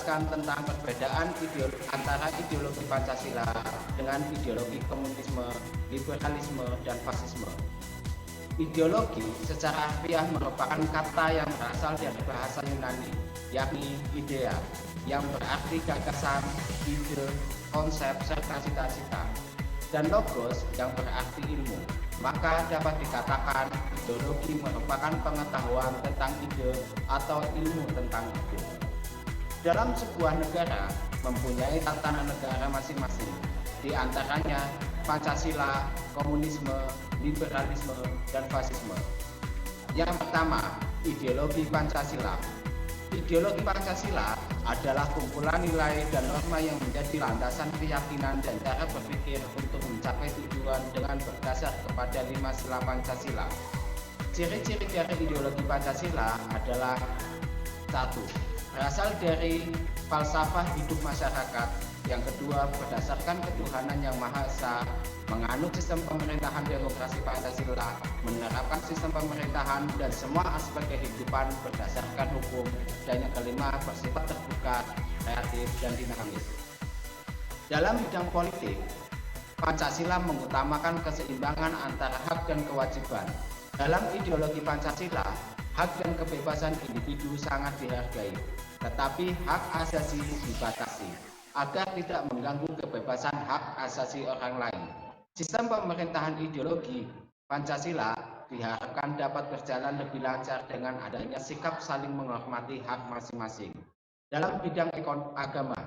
menjelaskan tentang perbedaan antara ideologi Pancasila dengan ideologi komunisme, liberalisme, dan fasisme. Ideologi secara harfiah merupakan kata yang berasal dari bahasa Yunani, yakni idea, yang berarti gagasan, ide, konsep, serta cita-cita, dan logos yang berarti ilmu. Maka dapat dikatakan ideologi merupakan pengetahuan tentang ide atau ilmu tentang ide. Dalam sebuah negara mempunyai tatanan negara masing-masing, di antaranya Pancasila, komunisme, liberalisme, dan fasisme. Yang pertama, ideologi Pancasila. Ideologi Pancasila adalah kumpulan nilai dan norma yang menjadi landasan keyakinan dan cara berpikir untuk mencapai tujuan dengan berdasar kepada 5 sila Pancasila. Ciri-ciri dari ideologi Pancasila adalah 1. Berasal dari falsafah hidup masyarakat. Yang kedua, berdasarkan ketuhanan yang Maha Esa, menganut sistem pemerintahan demokrasi Pancasila, menerapkan sistem pemerintahan dan semua aspek kehidupan berdasarkan hukum, dan yang kelima, bersifat terbuka, kreatif, dan dinamis. Dalam bidang politik, Pancasila mengutamakan keseimbangan antara hak dan kewajiban. Dalam ideologi Pancasila, hak dan kebebasan individu sangat dihargai, tetapi hak asasi dibatasi agar tidak mengganggu kebebasan hak asasi orang lain. Sistem pemerintahan ideologi Pancasila diharapkan dapat berjalan lebih lancar dengan adanya sikap saling menghormati hak masing-masing. Dalam bidang agama,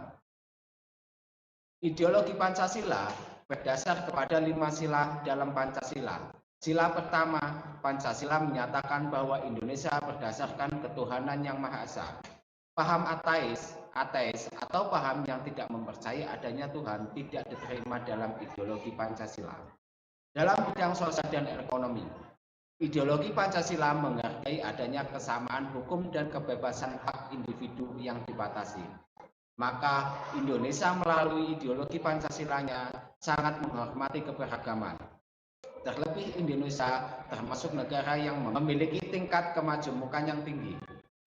ideologi Pancasila berdasar kepada 5 sila dalam Pancasila. Sila pertama, Pancasila menyatakan bahwa Indonesia berdasarkan ketuhanan yang Maha Esa. Paham ateis atau paham yang tidak mempercayai adanya Tuhan tidak diterima dalam ideologi Pancasila. Dalam bidang sosial dan ekonomi, ideologi Pancasila menghargai adanya kesamaan hukum dan kebebasan hak individu yang dibatasi. Maka Indonesia melalui ideologi Pancasilanya sangat menghormati keberagaman. Terlebih Indonesia termasuk negara yang memiliki tingkat kemajemukan yang tinggi.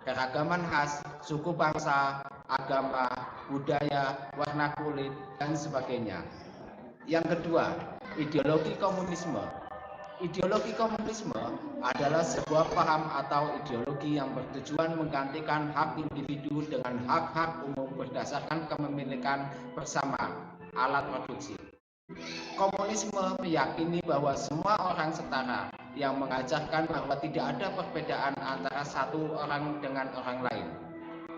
Keragaman khas, suku bangsa, agama, budaya, warna kulit, dan sebagainya. Yang kedua, ideologi komunisme. Ideologi komunisme adalah sebuah paham atau ideologi yang bertujuan menggantikan hak individu dengan hak-hak umum berdasarkan kepemilikan bersama alat produksi. Komunisme meyakini bahwa semua orang setara, yang mengajarkan bahwa tidak ada perbedaan antara satu orang dengan orang lain.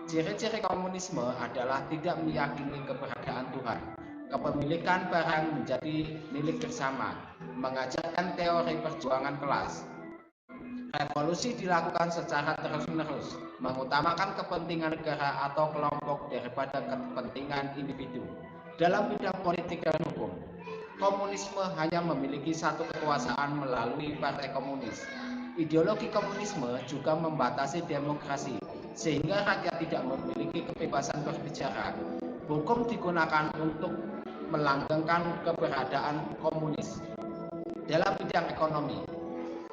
Ciri-ciri komunisme adalah tidak meyakini keberadaan Tuhan, kepemilikan barang menjadi milik bersama, mengajarkan teori perjuangan kelas. Revolusi dilakukan secara terus-menerus, mengutamakan kepentingan negara atau kelompok daripada kepentingan individu. Dalam bidang politik dan hukum, komunisme hanya memiliki satu kekuasaan melalui Partai Komunis. Ideologi komunisme juga membatasi demokrasi, sehingga rakyat tidak memiliki kebebasan berbicara. Hukum digunakan untuk melanggengkan keberadaan komunis. Dalam bidang ekonomi,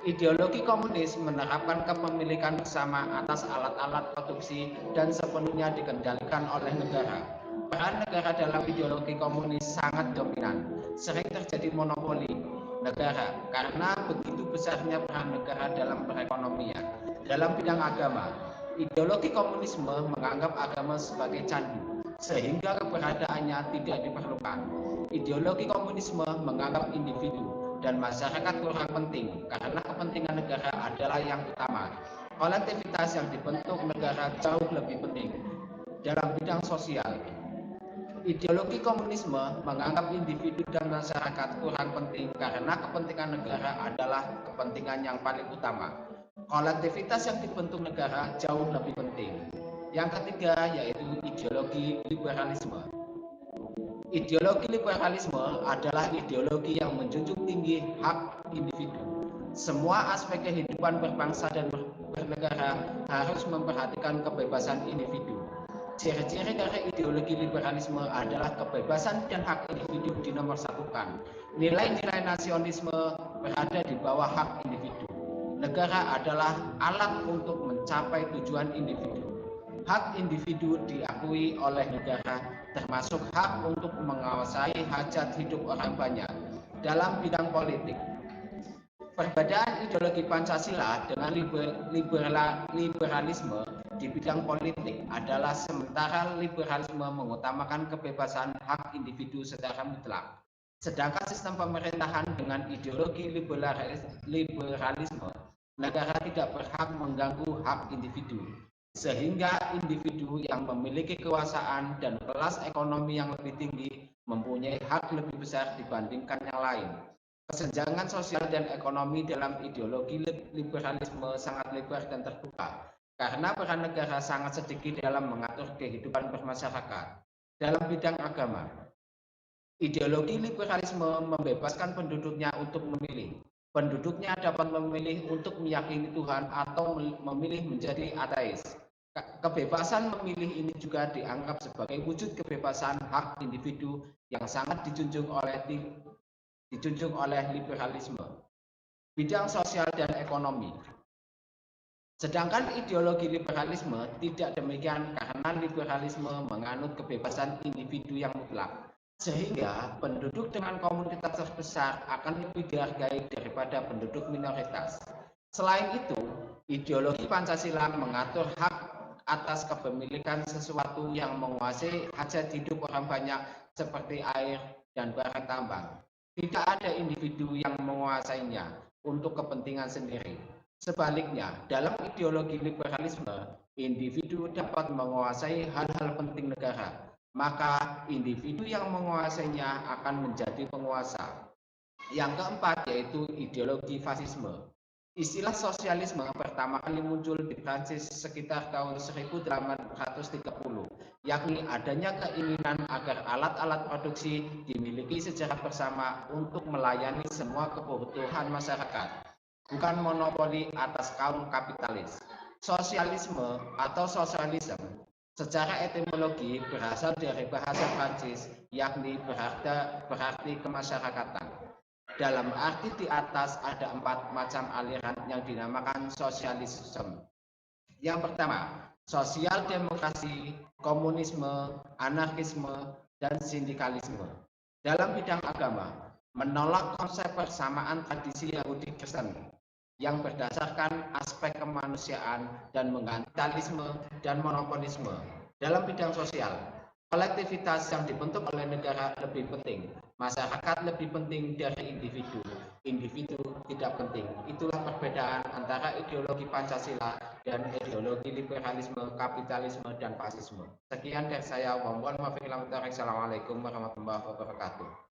ideologi komunis menerapkan kepemilikan bersama atas alat-alat produksi dan sepenuhnya dikendalikan oleh negara. Peran negara dalam ideologi komunis sangat dominan, sering terjadi monopoli negara karena begitu besarnya peran negara dalam perekonomian. Dalam bidang agama, ideologi komunisme menganggap agama sebagai candu, sehingga keberadaannya tidak diperlukan. Ideologi komunisme menganggap individu dan masyarakat kurang penting karena kepentingan negara adalah yang utama. Kolektivitas yang dibentuk negara jauh lebih penting. Dalam bidang sosial, ideologi komunisme menganggap individu dan masyarakat kurang penting karena kepentingan negara adalah kepentingan yang paling utama. Kolektivitas yang dibentuk negara jauh lebih penting. Yang ketiga yaitu ideologi liberalisme. Ideologi liberalisme adalah ideologi yang menjunjung tinggi hak individu. Semua aspek kehidupan berbangsa dan bernegara harus memperhatikan kebebasan individu. Ciri-ciri dari ideologi liberalisme adalah kebebasan dan hak individu dinomorsatukan. Nilai-nilai nasionalisme berada di bawah hak individu. Negara adalah alat untuk mencapai tujuan individu. Hak individu diakui oleh negara, termasuk hak untuk menguasai hajat hidup orang banyak. Dalam bidang politik, perbedaan ideologi Pancasila dengan liberalisme di bidang politik adalah sementara liberalisme mengutamakan kebebasan hak individu secara mutlak, sedangkan sistem pemerintahan dengan ideologi liberalisme, negara tidak berhak mengganggu hak individu, sehingga individu yang memiliki kekuasaan dan kelas ekonomi yang lebih tinggi mempunyai hak lebih besar dibandingkan yang lain. Kesenjangan sosial dan ekonomi dalam ideologi liberalisme sangat lebar dan terbuka, karena peran negara sangat sedikit dalam mengatur kehidupan bermasyarakat. Dalam bidang agama, ideologi liberalisme membebaskan penduduknya untuk memilih. Penduduknya dapat memilih untuk meyakini Tuhan atau memilih menjadi ateis. Kebebasan memilih ini juga dianggap sebagai wujud kebebasan hak individu yang sangat dijunjung oleh liberalisme. Bidang sosial dan ekonomi. Sedangkan ideologi liberalisme tidak demikian karena liberalisme menganut kebebasan individu yang mutlak, sehingga penduduk dengan komunitas terbesar akan lebih dihargai daripada penduduk minoritas. Selain itu, ideologi Pancasila mengatur hak atas kepemilikan sesuatu yang menguasai hajat hidup orang banyak seperti air dan barang tambang. Tidak ada individu yang menguasainya untuk kepentingan sendiri. Sebaliknya, dalam ideologi liberalisme, individu dapat menguasai hal-hal penting negara, maka individu yang menguasainya akan menjadi penguasa. Yang keempat yaitu ideologi fasisme. Istilah sosialisme pertama kali muncul di Prancis sekitar tahun 1830, yakni adanya keinginan agar alat-alat produksi dimiliki secara bersama untuk melayani semua kebutuhan masyarakat, bukan monopoli atas kaum kapitalis. Sosialisme atau sosialisme secara etimologi berasal dari bahasa Prancis, yakni berarti kemasyarakatan. Dalam arti di atas ada 4 macam aliran yang dinamakan sosialisme. Yang pertama, sosial demokrasi, komunisme, anarkisme, dan sindikalisme. Dalam bidang agama, menolak konsep persamaan tradisi Yahudi Kristen yang berdasarkan aspek kemanusiaan dan menggantialisme dan monopolisme. Dalam bidang sosial, kolektivitas yang dibentuk oleh negara lebih penting, masyarakat lebih penting dari individu. Individu tidak penting. Itulah perbedaan antara ideologi Pancasila dan ideologi liberalisme, kapitalisme, dan fasisme. Sekian dari saya. Wassalamualaikum warahmatullahi wabarakatuh.